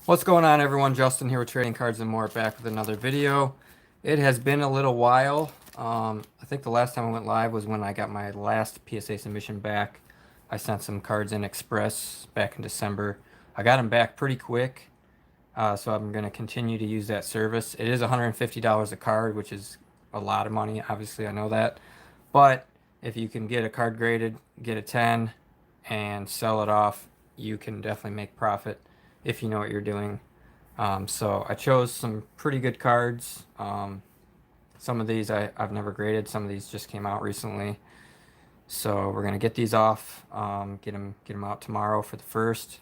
What's going on, everyone? Justin here with Trading Cards and More, back with another video. It has been a little while. I think the last time I went live was when I got my last PSA submission back. I sent some cards in express back in December. I got them back pretty quick, so I'm going to continue to use that service. It is $150 a card, which is a lot of money. Obviously, I know that. But if you can get a card graded, get a 10, and sell it off, you can definitely make profit if you know what you're doing. So I chose some pretty good cards. Some of these I've never graded. Some of these just came out recently. So we're gonna get these off, get them out tomorrow for the first,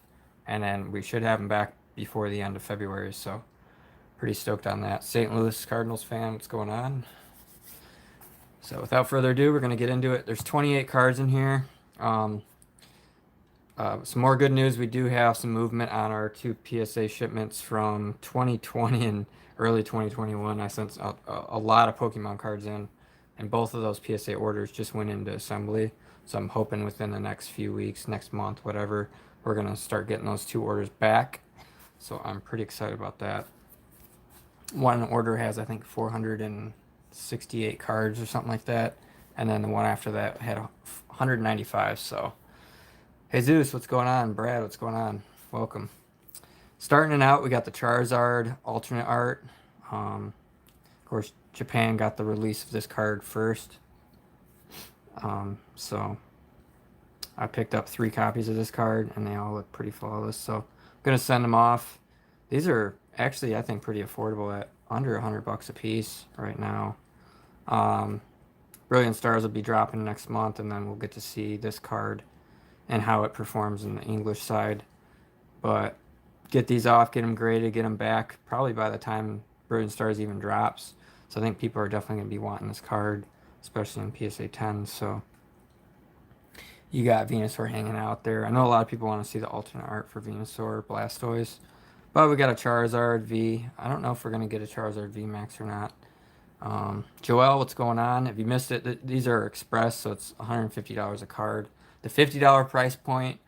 and then we should have them back before the end of February. So pretty stoked on that. St. Louis Cardinals fan, what's going on? So without further ado, we're gonna get into it. There's 28 cards in here. Some more good news. We do have some movement on our two PSA shipments from 2020 and early 2021. I sent a lot of Pokemon cards in, and both of those PSA orders just went into assembly. So I'm hoping within the next few weeks, next month, whatever, we're going to start getting those two orders back. So I'm pretty excited about that. One order has, I think, 468 cards or something like that. And then the one after that had 195. So Jesus, what's going on? Brad, what's going on? Welcome. Starting it out, we got the Charizard alternate art. Of course, Japan got the release of this card first. So I picked up 3 copies of this card, and they all look pretty flawless. So I'm going to send them off. These are actually, I think, pretty affordable at under $100 a piece right now. Brilliant Stars will be dropping next month, and then we'll get to see this card and how it performs in the English side. But get these off, get them graded, get them back probably by the time Brilliant Stars even drops. So I think people are definitely going to be wanting this card, especially in PSA 10. So you got Venusaur hanging out there. I know a lot of people want to see the alternate art for Venusaur, Blastoise. But we got a Charizard V. I don't know if we're going to get a Charizard V Max or not. Joel, what's going on? If you missed it, these are express, so it's $150 a card. The $50 price point,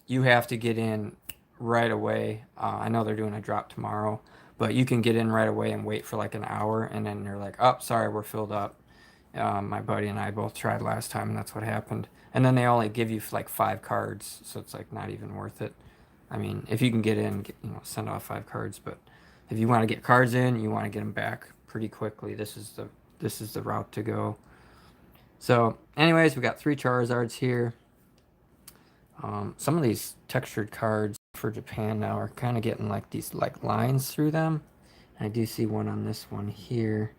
you have to get in right away. I know they're doing a drop tomorrow, but you can get in right away and wait for like an hour, and then you're like, oh, sorry, we're filled up. My buddy and I both tried last time, and that's what happened. And then they only give you like 5 cards, so it's like not even worth it. I mean, if you can get in, send off 5 cards, but if you want to get cards in, you want to get them back pretty quickly. This is the route to go. So, anyways, we got 3 Charizards here. Some of these textured cards for Japan now are kind of getting like these like lines through them. And I do see one on this one here.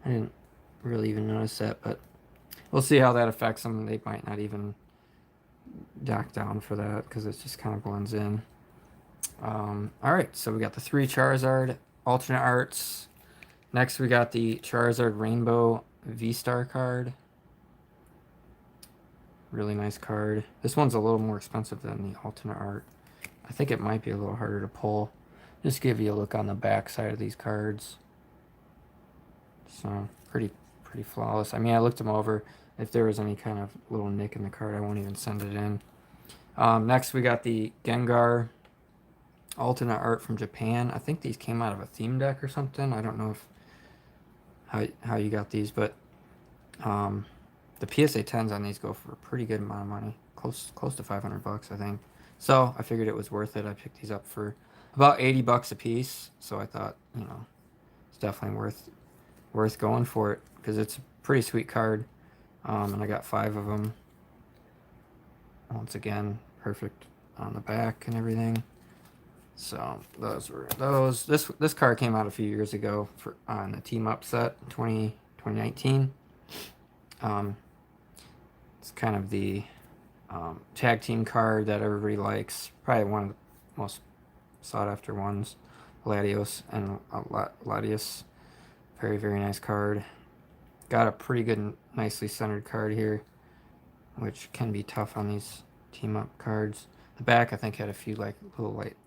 I didn't really even notice that, but we'll see how that affects them. They might not even dock down for that because it just kind of blends in. Alright, so we got the 3 Charizard alternate arts. Next, we got the Charizard Rainbow V-Star card. Really nice card. This one's a little more expensive than the alternate art. I think it might be a little harder to pull. Just give you a look on the back side of these cards. So, pretty flawless. I mean, I looked them over. If there was any kind of little nick in the card, I won't even send it in. Next, we got the Gengar alternate art from Japan. I think these came out of a theme deck or something. I don't know if how you got these, but the PSA 10s on these go for a pretty good amount of money, close to $500, I think. So I figured it was worth it. I picked these up for about $80 a piece. So I thought, it's definitely worth going for it because it's a pretty sweet card. And I got 5 of them. Once again, perfect on the back and everything. So those were those. This card came out a few years ago on the team up set in 2019. It's kind of the tag team card that everybody likes. Probably one of the most sought after ones. Latios and Latios. Very, very nice card. Got a pretty good, nicely centered card here, which can be tough on these team up cards. The back, I think, had a few like little light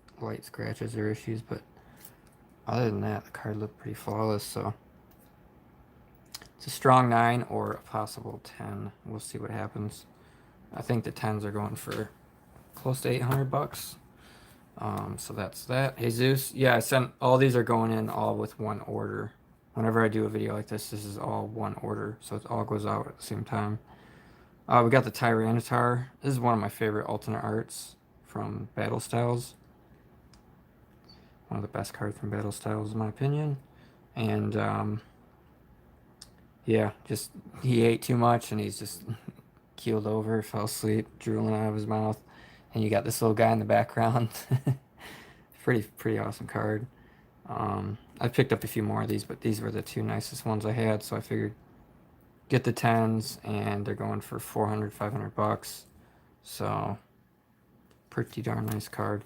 scratches or issues, but other than that, the card looked pretty flawless. So it's a strong 9 or a possible 10. We'll see what happens. I think the 10s are going for close to $800. So that's that. Jesus. Yeah, I sent all these are going in all with one order. Whenever I do a video like this is all one order. So it all goes out at the same time. We got the Tyranitar. This is one of my favorite alternate arts from Battle Styles. One of the best cards from Battle Styles, in my opinion. And yeah, just he ate too much and he's just keeled over, fell asleep, drooling out of his mouth. And you got this little guy in the background. Pretty awesome card. I picked up a few more of these, but these were the two nicest ones I had, so I figured get the 10s, and they're going for 400, 500 bucks. So pretty darn nice card.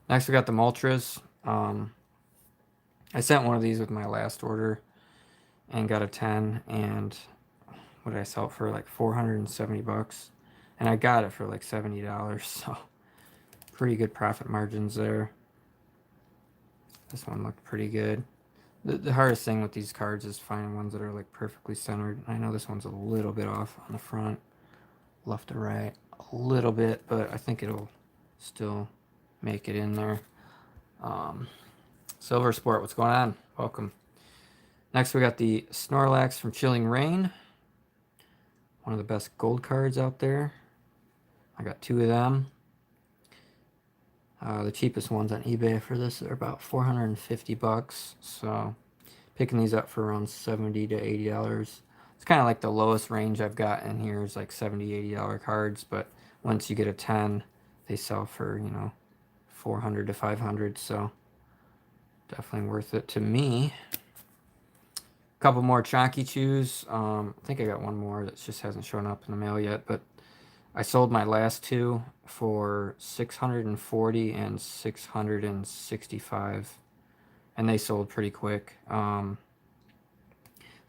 Next, we got the Moltres. I sent one of these with my last order and got a 10, and what did I sell it for? Like 470 bucks. And I got it for like $70, so pretty good profit margins there. This one looked pretty good. The hardest thing with these cards is finding ones that are like perfectly centered. I know this one's a little bit off on the front, left to right, a little bit, but I think it'll still make it in there. Silver Sport, what's going on? Welcome. Next, we got the Snorlax from Chilling Reign. One of the best gold cards out there. I got two of them. The cheapest ones on eBay for this are about 450 bucks. So picking these up for around $70 to $80. It's kind of like the lowest range I've got in here is like $70, $80 cards. But once you get a 10, they sell for, 400 to 500. So definitely worth it to me. A couple more Chonky Chews. I think I got one more that just hasn't shown up in the mail yet, but I sold my last two for $640 and $665, and they sold pretty quick. So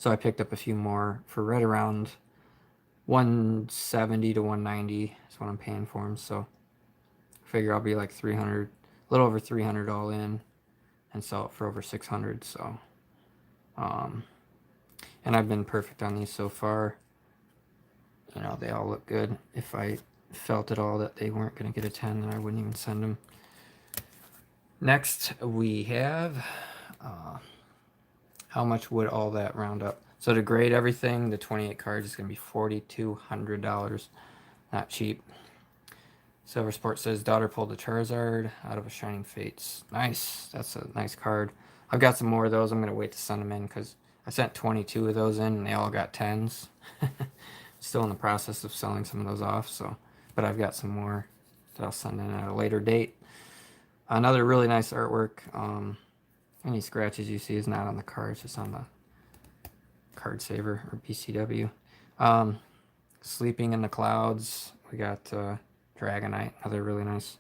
I picked up a few more for right around $170 to $190 is what I'm paying for them. So I figure I'll be like $300, a little over $300 all in, and sell it for over $600. So, and I've been perfect on these so far. They all look good. If I felt at all that they weren't going to get a 10, then I wouldn't even send them. Next, we have how much would all that round up? So to grade everything, the 28 cards is going to be $4,200. Not cheap. Silver Sport says, daughter pulled a Charizard out of a Shining Fates. Nice. That's a nice card. I've got some more of those. I'm going to wait to send them in because I sent 22 of those in and they all got 10s. Still in the process of selling some of those off, but I've got some more that I'll send in at a later date. Another really nice artwork. Any scratches you see is not on the card, it's just on the card saver or BCW. Sleeping in the Clouds. We got Dragonite, another really nice.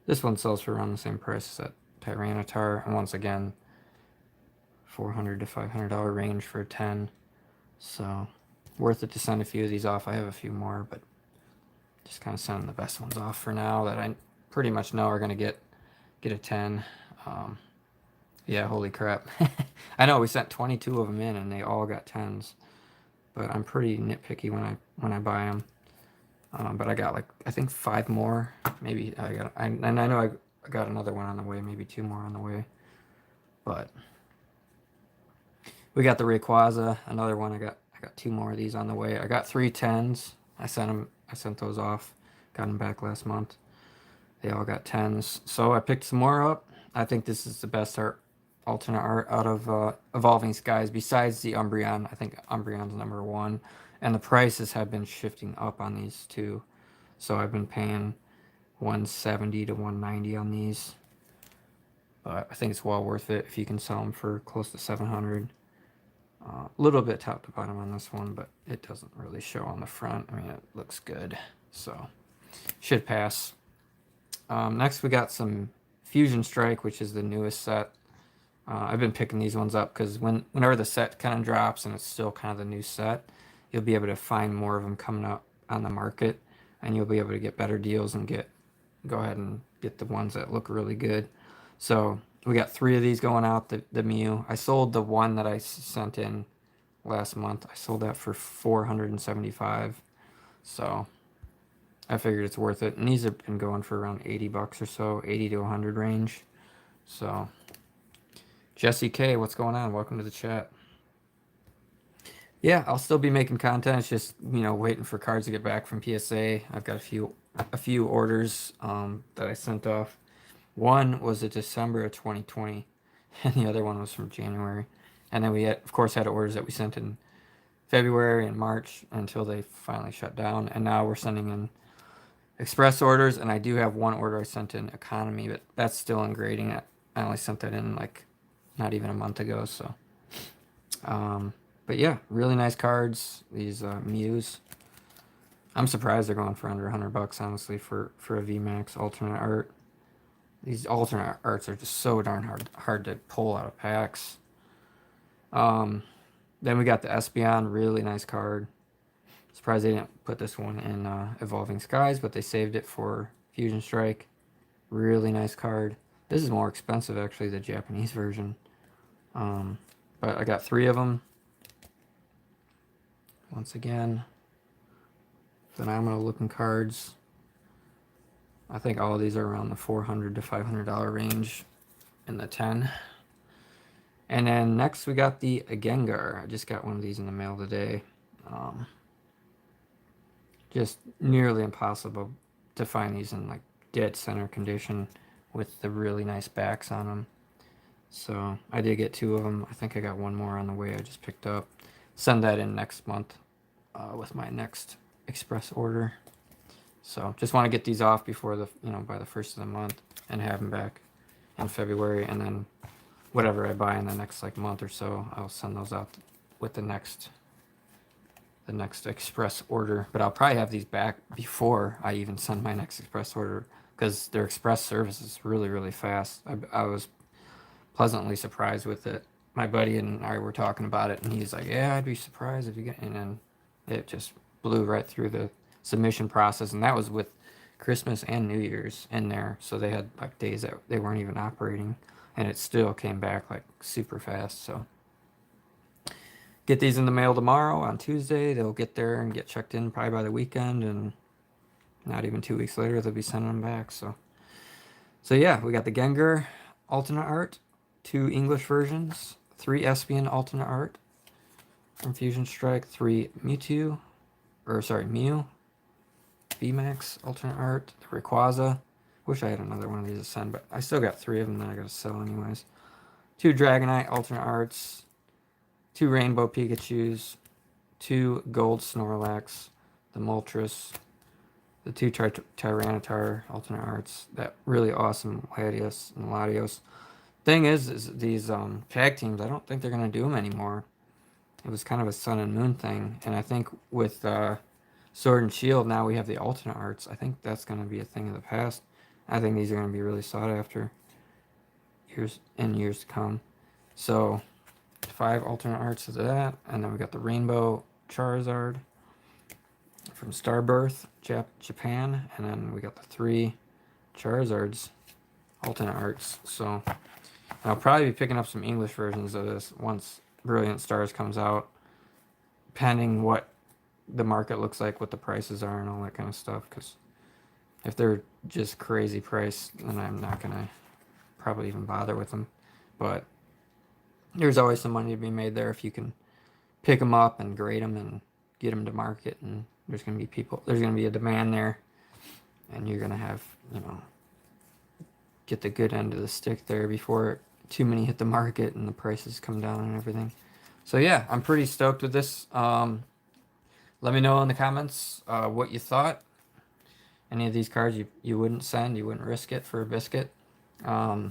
This one sells for around the same price as that Tyranitar, and once again, $400 to $500 range for a 10. So worth it to send a few of these off. I have a few more, but just kind of sending the best ones off for now that I pretty much know are going to get a 10. Yeah, holy crap. I know we sent 22 of them in and they all got 10s, but I'm pretty nitpicky when I buy them. But I got I think 5 more. Maybe and I know I got another one on the way, maybe 2 more on the way. But we got the Rayquaza, another one. I got 2 more of these on the way. I got 3 10s. I sent those off. Got them back last month. They all got 10s. So I picked some more up. I think this is the best alternate art out of Evolving Skies besides the Umbreon. I think Umbreon's number 1. And the prices have been shifting up on these too. So I've been paying $170 to $190 on these. But I think it's well worth it if you can sell them for close to $700. A little bit top to bottom on this one, but it doesn't really show on the front. I mean, it looks good, so should pass. Next, we got some Fusion Strike, which is the newest set. I've been picking these ones up because whenever the set kind of drops and it's still kind of the new set, you'll be able to find more of them coming up on the market, and you'll be able to get better deals and go ahead and get the ones that look really good. So we got 3 of these going out, the Mew. I sold the one that I sent in last month. I sold that for $475. So I figured it's worth it. And these have been going for around 80 bucks or so, 80 to 100 range. So, Jesse K, what's going on? Welcome to the chat. Yeah, I'll still be making content. It's just, waiting for cards to get back from PSA. I've got a few orders that I sent off. One was in December of 2020, and the other one was from January. And then we, of course, had orders that we sent in February and March until they finally shut down. And now we're sending in express orders, and I do have one order I sent in economy, but that's still in grading. I only sent that in like not even a month ago. So, but yeah, really nice cards. These Mews. I'm surprised they're going for under 100 bucks, honestly, for a VMAX alternate art. These alternate arts are just so darn hard to pull out of packs. Then we got the Espeon, really nice card. Surprised they didn't put this one in Evolving Skies, but they saved it for Fusion Strike. Really nice card. This is more expensive, actually, the Japanese version. But I got 3 of them. Once again, phenomenal looking cards. I think all of these are around the $400 to $500 range in the 10. And then next we got the Gengar. I just got one of these in the mail today. Just nearly impossible to find these in like dead center condition with the really nice backs on them. So I did get 2 of them. I think I got one more on the way I just picked up. Send that in next month with my next express order. So just want to get these off before by the first of the month and have them back in February, and then whatever I buy in the next like month or so, I'll send those out with the next express order. But I'll probably have these back before I even send my next express order, because their express service is really, really fast. I was pleasantly surprised with it. My buddy and I were talking about it, and he's like, yeah, I'd be surprised if you get, and then it just blew right through the submission process, and that was with Christmas and New Year's in there, so they had like days that they weren't even operating, and it still came back like super fast. So get these in the mail tomorrow. On Tuesday they'll get there and get checked in probably by the weekend, and not even 2 weeks later they'll be sending them back. So yeah, we got the Gengar alternate art, 2 English versions, 3 Espeon alternate art from Fusion Strike, 3 Mew VMAX alternate art, the Rayquaza. Wish I had another one of these to send, but I still got 3 of them that I gotta sell anyways. 2 Dragonite alternate arts, 2 Rainbow Pikachus, 2 Gold Snorlax, the Moltres, the 2 Tyranitar alternate arts, that really awesome Latios and Latios. Thing is these tag teams, I don't think they're gonna do them anymore. It was kind of a Sun and Moon thing, and I think with Sword and Shield now we have the alternate arts. I think that's gonna be a thing of the past. I think these are gonna be really sought after years to come. So 5 alternate arts of that, and then we got the Rainbow Charizard from Starbirth, Japan, and then we got the 3 Charizards alternate arts. So I'll probably be picking up some English versions of this once Brilliant Stars comes out, pending what the market looks like, what the prices are, and all that kind of stuff. Because if they're just crazy price, then I'm not gonna probably even bother with them. But there's always some money to be made there if you can pick them up and grade them and get them to market, and there's gonna be a demand there, and you're gonna have, get the good end of the stick there before too many hit the market and the prices come down and everything. So yeah, I'm pretty stoked with this. Let me know in the comments what you thought. Any of these cards you wouldn't send, you wouldn't risk it for a biscuit. I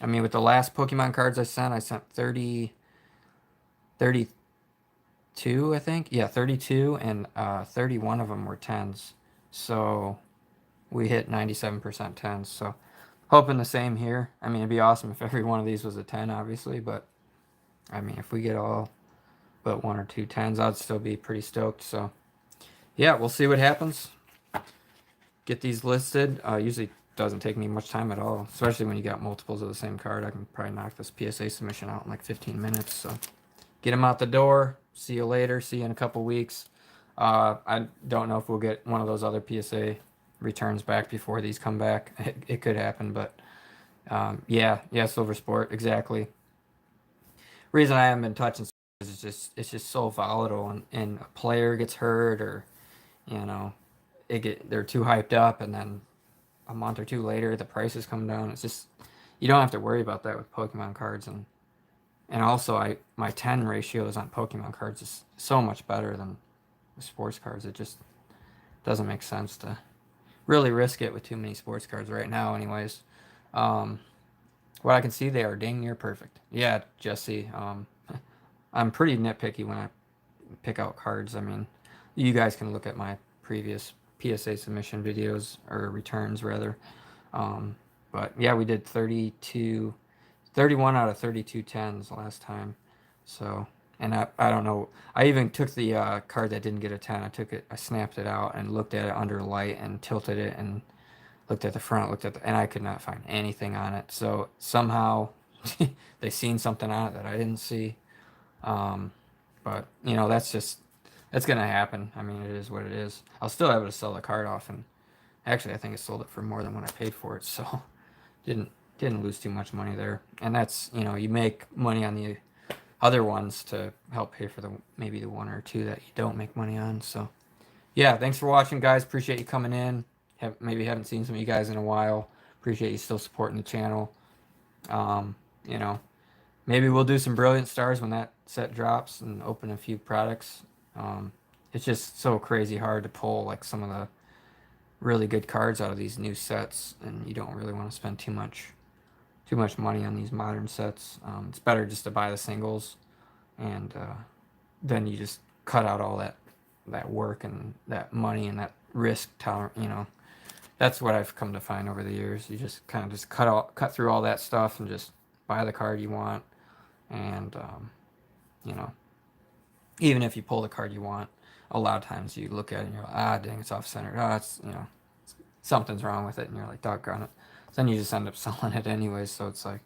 mean, with the last Pokemon cards I sent 32, I think. Yeah, 32, and 31 of them were 10s. So we hit 97% 10s. So hoping the same here. I mean, it'd be awesome if every one of these was a 10, obviously. But, I mean, if we get all but 1 or 2 10s, I'd still be pretty stoked. So, yeah, we'll see what happens. Get these listed. Usually doesn't take me much time at all, especially when you got multiples of the same card. I can probably knock this PSA submission out in like 15 minutes. So get them out the door. See you later. See you in a couple weeks. I don't know if we'll get one of those other PSA returns back before these come back. It could happen, but yeah, Silver Sport, exactly. Reason I haven't been touching is it's just so volatile, and a player gets hurt, or you know they're too hyped up, and then a month or two later the prices come down. It's just you don't have to worry about that with Pokemon cards, and also my 10 ratios on Pokemon cards is so much better than with sports cards. It just doesn't make sense to really risk it with too many sports cards right now, anyways. Um, what I can see, they are dang near perfect. Yeah, Jesse. I'm pretty nitpicky when I pick out cards. I mean, you guys can look at my previous PSA submission videos, or returns rather. Um, but yeah, we did 31 out of 32 tens last time. So, and I don't know. I even took the card that didn't get a 10. I snapped it out and looked at it under light and tilted it and looked at the front, and I could not find anything on it. So somehow they seen something on it that I didn't see. Um, but that's gonna happen. I mean, it is what it is. I'll still able to sell the card off, and actually, I think I sold it for more than what I paid for it. So didn't didn't lose too much money there. And that's you make money on the other ones to help pay for the maybe the one or two that you don't make money on. So yeah, thanks for watching, guys. Appreciate you coming in. Maybe haven't seen some of you guys in a while. Appreciate you still supporting the channel. Um, you know, maybe we'll do some Brilliant Stars when that set drops and open a few products. Um, it's just so crazy hard to pull like some of the really good cards out of these new sets, and you don't really want to spend too much money on these modern sets. It's better just to buy the singles, and then you just cut out all that work and that money and that risk tolerance. That's what I've come to find over the years. You just kind of just cut through all that stuff and just buy the card you want, and you know, even if you pull the card you want, a lot of times you look at it and you're like, dang, it's off centered. It's something's wrong with it, and you're like, doggone it. Then you just end up selling it anyways. So it's like,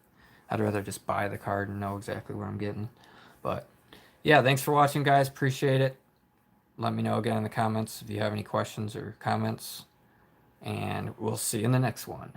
I'd rather just buy the card and know exactly what I'm getting. But yeah, thanks for watching, guys. Appreciate it. Let me know again in the comments if you have any questions or comments, and we'll see you in the next one.